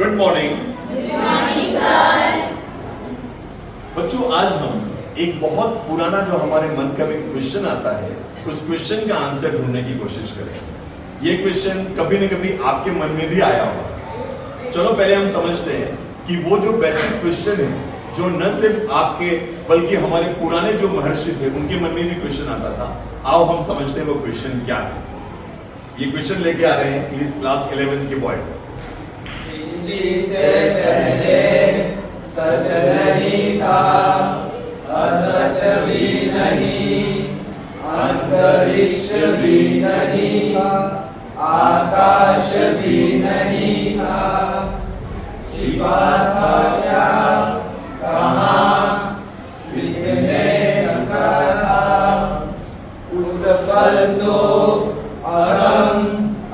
Good morning sir. बच्चों, आज हम एक बहुत पुराना जो हमारे मन का एक क्वेश्चन आता है उस क्वेश्चन का आंसर ढूंढने की कोशिश करें। ये क्वेश्चन कभी न कभी आपके मन में भी आया होगा। चलो पहले हम समझते हैं कि वो जो बेसिक क्वेश्चन है जो न सिर्फ आपके बल्कि हमारे पुराने जो महर्षि थे उनके मन में भी क्वेश्चन आता था। आओ हम समझते हैं वो क्वेश्चन क्या है। ये क्वेश्चन लेके आ रहे हैं प्लीज क्लास 11 के बॉयज। से पहले सत्य नहीं था, असत्य भी नहीं, अंतरिक्ष भी नहीं था, आकाश भी नहीं था, छिपा था क्या, कहाँ, किसने रखा था, उस पल तो अरम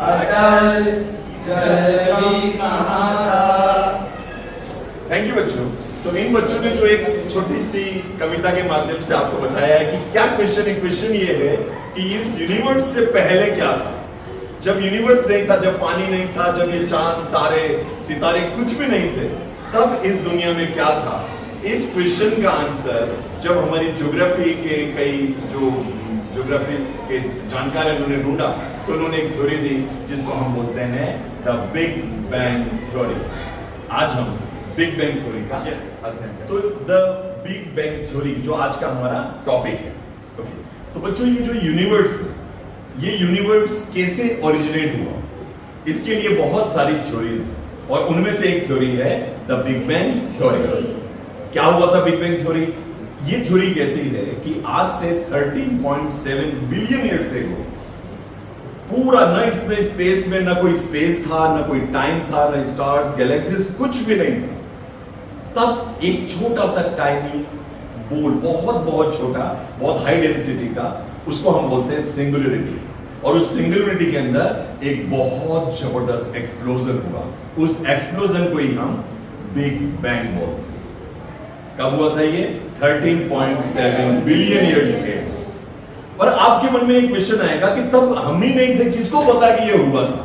अटल जल भी कहाँ था। थैंक यू बच्चों। तो इन बच्चों ने जो एक छोटी सी कविता के माध्यम से आपको बताया है कि क्या क्वेश्चन है। क्वेश्चन ये है कि इस यूनिवर्स से पहले क्या था। जब यूनिवर्स नहीं था, जब पानी नहीं था, जब ये चांद तारे सितारे कुछ भी नहीं थे, तब इस दुनिया में क्या था। इस क्वेश्चन का आंसर जब हमारी ज्योग्राफी के कई जो ज्योग्राफी के जानकार है उन्होंने ढूंढा तो उन्होंने एक थ्योरी दी जिसको हम बोलते हैं द बिग बैंग थ्योरी। आज हम बिग बैंग थ्योरी का अध्ययन करें। तो द बिग बैंग थ्योरी जो आज का हमारा टॉपिक है। ओके, तो बच्चों ये जो यूनिवर्स है, ये यूनिवर्स कैसे ओरिजिनेट हुआ, इसके लिए बहुत सारी थ्योरीज हैं और उनमें से एक थ्योरी है द बिग बैंग थ्योरी। क्या हुआ था बिग बैंग थ्योरी? ये थ्योरी कहती है कि आज से 13.7 बिलियन ईयर्स अगो पूरा न इसमें स्पेस में न कोई स्पेस था, न कोई टाइम था, न स्टार्स गैलेक्सीज कुछ भी नहीं था। तब एक छोटा सा टाइनी बोल, बहुत बहुत छोटा, बहुत हाई डेंसिटी का, उसको हम बोलते हैं सिंगुलरिटी। और उस सिंगुलरिटी के अंदर एक बहुत जबरदस्त एक्सप्लोजन हुआ। उस एक्सप्लोजन को ही हम बिग बैंग बोलते हैं। कब हुआ था ये? 13.7 बिलियन ईयर्स के। और आपके मन में एक क्वेश्चन आएगा कि तब हम ही नहीं थे, किसको पता कि ये हुआ था?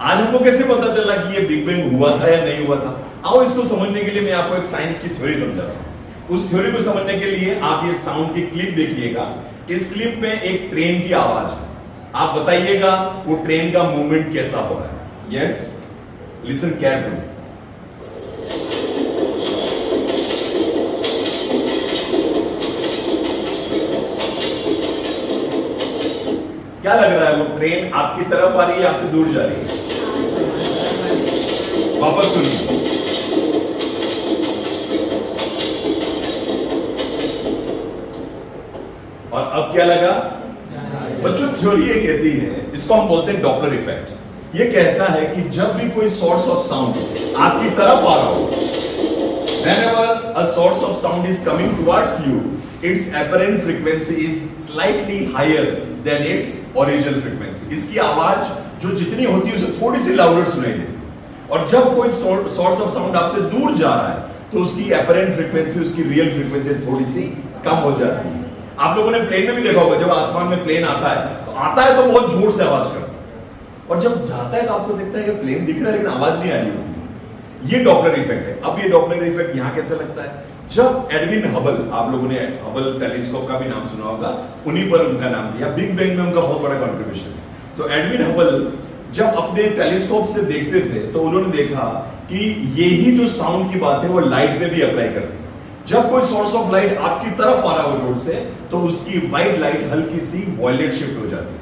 आज हमको कैसे पता चला कि ये बिग बैंग हुआ था या नहीं हुआ था? आओ इसको समझने के लिए मैं आपको एक साइंस की थ्योरी समझाता हूं। उस थ्योरी को समझने के लिए आप ये साउंड की क्लिप देखिएगा। इस क्लिप में एक ट्रेन की आवाज है। आप बताइएगा वो ट्रेन का मूवमेंट कैसा हो रहा है। Yes, listen carefully. क्या लग रहा है? वो ट्रेन आपकी तरफ आ रही है, आपसे दूर जा रही है? वापस सुनिए। और अब क्या लगा? बच्चों, थ्योरी ये कहती है, इसको हम बोलते हैं डॉपलर इफेक्ट। ये कहता है कि जब भी कोई सोर्स ऑफ साउंड आपकी तरफ आ रहा हो, whenever a source of sound is coming towards you, its apparent frequency is slightly higher than its original frequency। इसकी आवाज जो जितनी होती है उसे थोड़ी सी लाउडर सुनाई देती है। और जब कोई सोर्स ऑफ साउंड आपसे दूर जा रहा है तो उसकी apparent frequency, उसकी रियल फ्रीक्वेंसी थोड़ी सी कम हो जाती है। आप लोगों ने प्लेन में भी देखा होगा, जब आसमान में प्लेन आता है तो बहुत जोर से आवाज करता है, और जब जाता है तो आपको दिखता है कि प्लेन दिख रहा है लेकिन आवाज नहीं आ रही होती। ये डॉपलर इफेक्ट है। अब ये डॉपलर इफेक्ट यहां कैसे लगता है? जब एडविन हबल, आप लोगों ने हबल टेलीस्कोप का भी नाम सुना होगा, उन्हीं पर उनका नाम दिया। बिग बैंग में उनका बहुत बड़ा कंट्रीब्यूशन है। तो एडविन हबल जब अपने टेलीस्कोप से देखते थे तो उन्होंने देखा कि यही जो साउंड की बात है वो लाइट पे भी अप्लाई करती है। जब कोई सोर्स ऑफ लाइट आपकी तरफ आ रहा हो जोर से तो उसकी व्हाइट लाइट हल्की सी वॉयलेट शिफ्ट हो जाती है,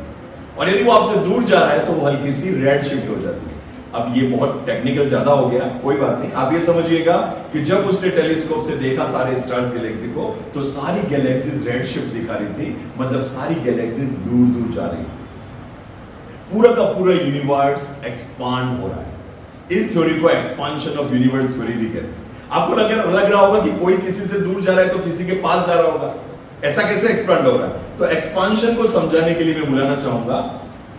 और यदि वो आपसे दूर जा रहा है तो वो हल्की सी रेड शिफ्ट हो जाती है। अब ये बहुत टेक्निकल ज्यादा हो गया, कोई बात नहीं। आप ये समझिएगा कि जब उसने टेलीस्कोप से देखा सारे स्टार्स गैलेक्सी को तो सारी गैलेक्सीज रेड शिफ्ट दिखा रही थी, मतलब सारी गैलेक्सीज दूर दूर जा रही थी। पूरा का पूरा यूनिवर्स एक्सपांड हो रहा है। इस थ्योरी को एक्सपांशन ऑफ यूनिवर्स थ्योरी भी कहते हैं। आपको लग रहा होगा कि कोई किसी से दूर जा रहा है तो किसी के पास जा रहा होगा, ऐसा कैसे एक्सपांड हो रहा है? तो एक्सपांशन को समझाने के लिए मैं बुलाना चाहूंगा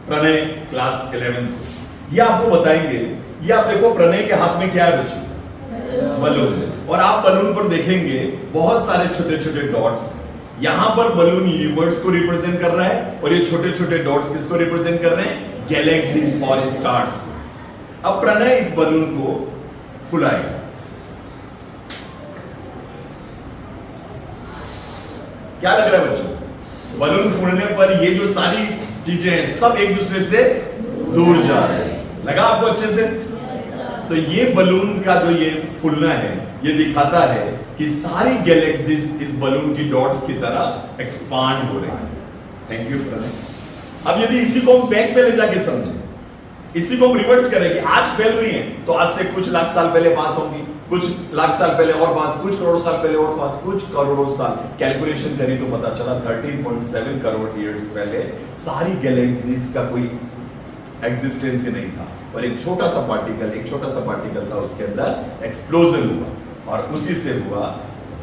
प्रणय क्लास 11 को। ये आपको बताएंगे। ये आप देखो, प्रणय के हाथ में क्या है बच्चों? बलून। और आप बलून पर देखेंगे बहुत सारे छोटे छोटे डॉट्स। यहां पर बलून यूनिवर्स को रिप्रेजेंट कर रहा है और ये छोटे छोटे डॉट्स किसको रिप्रेजेंट कर रहे हैं? गैलेक्सीज और स्टार्स। अब प्रणय इस बलून को फुलाएगा। क्या लग रहा है बच्चों? बलून फूलने पर ये जो सारी चीजें हैं सब एक दूसरे से दूर जा रहे हैं। लगा आपको अच्छे से? तो ये बलून का जो ये फूलना है ये दिखाता है कि सारी गैलेक्सीज इस बलून की डॉट्स की तरह एक्सपांड हो रही है। Thank you brother. अब यदि इसी को हम बैक पे ले जाके समझें, इसी को हम रिवर्स करें कि आज फैल रही है तो आज से कुछ लाख साल पहले पास होंगी, कुछ लाख साल पहले और पास, कुछ करोड़ साल पहले और पास, कुछ करोड़ों साल। कैलकुलेशन करी तो पता चला 13.7 करोड़ ईयर्स पहले सारी गैलेक्सीज का कोई एग्जिस्टेंस ही नहीं था और एक छोटा सा पार्टिकल था, उसके अंदर एक्सप्लोजन हुआ और उसी से हुआ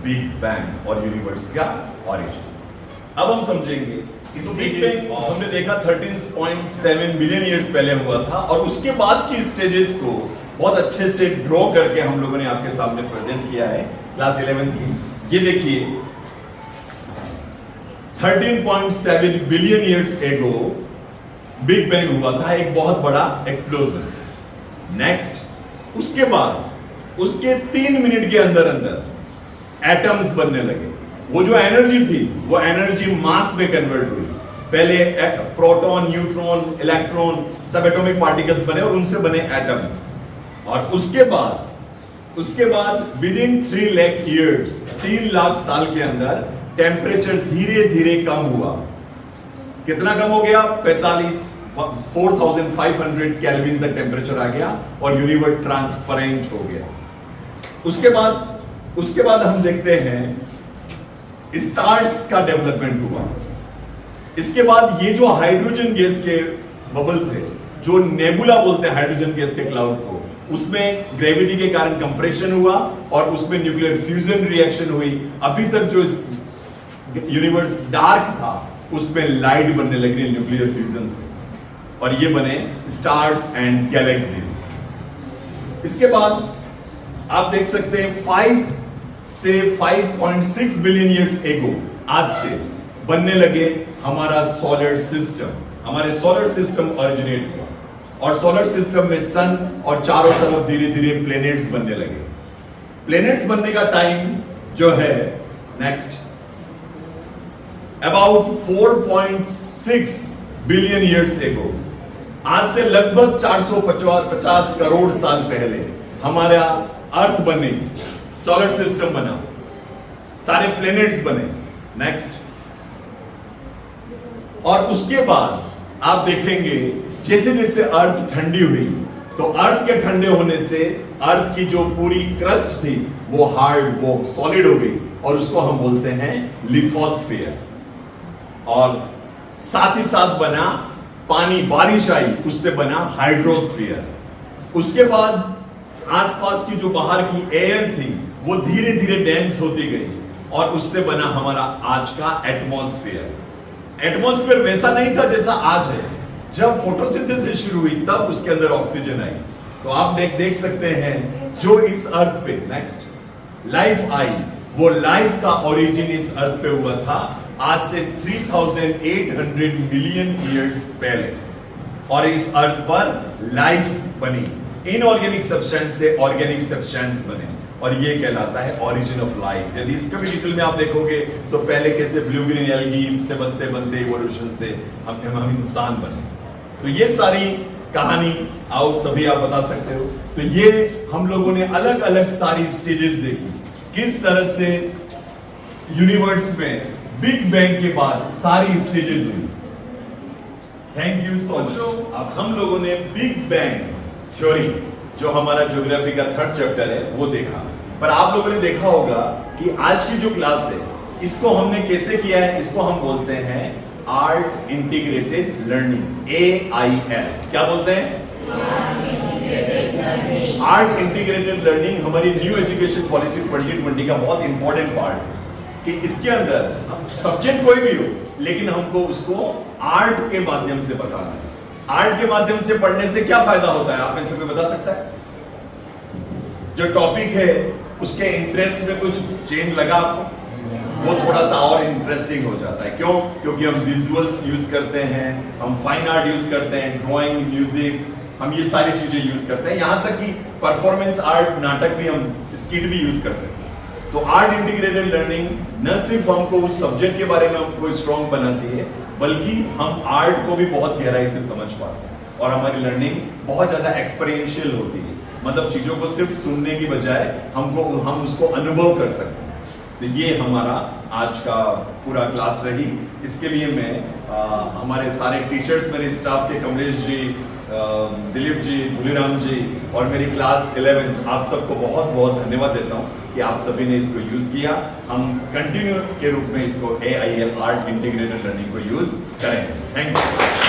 बिग बैंग और यूनिवर्स का ऑरिजिन। अब हम समझेंगे इस बिग बैंग हमने देखा 13.7 बिलियन ईयर्स पहले हुआ था और उसके बाद की स्टेजेस को बहुत अच्छे से ड्रॉ करके हम लोगों ने आपके सामने प्रेजेंट किया है क्लास 11 की। ये देखिए 13.7 billion years ago big bang हुआ था, एक बहुत बड़ा एक्सप्लोजन। नेक्स्ट उसके बाद उसके 3 मिनट के अंदर अंदर एटम्स बनने लगे। वो जो एनर्जी थी वो एनर्जी मास में कन्वर्ट हुई। पहले प्रोटॉन, न्यूट्रॉन, इलेक्ट्रॉन सब एटॉमिक पार्टिकल्स बने और उनसे बने एटम्स। और उसके बाद with in 3 lakh years, 3 lakh साल के अंदर टेम्परेचर धीरे धीरे कम हुआ। कितना कम हो गया? 4500 केल्विन तक टेम्परेचर आ गया और यूनिवर्स ट्रांसपेरेंट हो गया। उसके बाद हम देखते हैं स्टार्स का डेवलपमेंट हुआ। इसके बाद ये जो हाइड्रोजन गैस के बबल थे, जो नेबुला बोलते हैं हाइड्रोजन गैस के क्लाउड को, उसमें ग्रेविटी के कारण कंप्रेशन हुआ और उसमें न्यूक्लियर फ्यूजन रिएक्शन हुई। अभी तक जो यूनिवर्स डार्क था उसमें लाइट बनने लगी न्यूक्लियर फ्यूजन से और ये बने स्टार्स एंड गैलेक्सीज। इसके बाद आप देख सकते हैं 5 से 5.6 बिलियन ईयर्स एगो आज से बनने लगे हमारा सोलर सिस्टम। हमारे सोलर सिस्टम ओरिजिनेट हुआ और सोलर सिस्टम में सन और चारों तरफ धीरे धीरे प्लैनेट्स बनने लगे। प्लैनेट्स बनने का टाइम जो है next about 4.6 billion years ago, आज से लगभग 450 करोड़ साल पहले हमारा अर्थ बने, सोलर सिस्टम बना, सारे प्लैनेट्स बने। नेक्स्ट और उसके बाद आप देखेंगे जैसे जैसे अर्थ ठंडी हुई तो अर्थ के ठंडे होने से अर्थ की जो पूरी क्रस्ट थी वो हार्ड, वो सॉलिड हो गई और उसको हम बोलते हैं लिथोस्फीयर। और साथ ही साथ बना पानी, बारिश आई, उससे बना हाइड्रोस्फीयर। उसके बाद आसपास की जो बाहर की एयर थी वो धीरे धीरे डेंस होती गई और उससे बना हमारा आज का एटमॉस्फेयर। एटमॉस्फेयर वैसा नहीं था जैसा आज है। जब फोटोसिंथेसिस शुरू हुई तब उसके अंदर ऑक्सीजन आई। तो आप देख सकते हैं जो इस अर्थ पे नेक्स्ट लाइफ आई, वो लाइफ का ओरिजिन इस अर्थ पे हुआ था आज से 3800 मिलियन ईयर्स पहले और इस अर्थ पर लाइफ बनी। इनऑर्गेनिक सब्सटेंस से ऑर्गेनिक सब्सटेंस बने और ये कहलाता है ओरिजिन ऑफ लाइफ। यदि इसका भी डिटेल में आप देखोगे तो पहले कैसे ब्लू ग्रीन एल्गी से बनते बनते इवोल्यूशन से हम इंसान बने। तो ये सारी कहानी आओ सभी आप बता सकते हो। तो ये हम लोगों ने अलग अलग सारी स्टेजेस देखी, किस तरह से यूनिवर्स में बिग बैंग के बाद सारी स्टेजेस हुई। Thank you so much. अब हम लोगों ने बिग बैंग थ्योरी जो हमारा ज्योग्राफी का 3rd चैप्टर है वो देखा, पर आप लोगों ने देखा होगा कि आज की जो क्लास है इसको हमने कैसे किया है, इसको हम बोलते हैं आर्ट इंटीग्रेटेड लर्निंग, AIL। क्या बोलते हैं? आर्ट इंटीग्रेटेड लर्निंग हमारी न्यू एजुकेशन पॉलिसी 2020 का बहुत इंपॉर्टेंट पार्ट है कि इसके अंदर सब्जेक्ट कोई भी हो लेकिन हमको उसको आर्ट के माध्यम से बताना है। आर्ट के माध्यम से पढ़ने से क्या फायदा होता है, आप में से कोई बता सकता है? जो टॉपिक है उसके इंटरेस्ट में कुछ चेंज लगा आपको, वो थोड़ा सा और इंटरेस्टिंग हो जाता है। क्यों? क्योंकि हम विजुअल्स यूज करते हैं, हम फाइन आर्ट यूज करते हैं, ड्राइंग, म्यूजिक, हम ये सारी चीजें यूज करते हैं, यहां तक कि परफॉर्मेंस आर्ट नाटक भी हम स्किट भी यूज कर सकते हैं। तो आर्ट इंटीग्रेटेड लर्निंग न सिर्फ हमको उस सब्जेक्ट के बारे में हमको स्ट्रॉन्ग बनाती है, बल्कि हम आर्ट को भी बहुत गहराई से समझ पाते हैं और हमारी लर्निंग बहुत ज्यादा एक्सपीरियंशियल होती है। मतलब चीजों को सिर्फ सुनने की बजाय हम उसको अनुभव कर सकते हैं। तो ये हमारा आज का पूरा क्लास रही। इसके लिए मैं हमारे सारे टीचर्स, मेरे स्टाफ के कमलेश जी, दिलीप जी, धुलीराम जी और मेरी क्लास 11, आप सबको बहुत बहुत धन्यवाद देता हूँ कि आप सभी ने इसको यूज किया। हम कंटिन्यू के रूप में इसको AIL आर्ट इंटीग्रेटेड लर्निंग को यूज करेंगे। Thank you.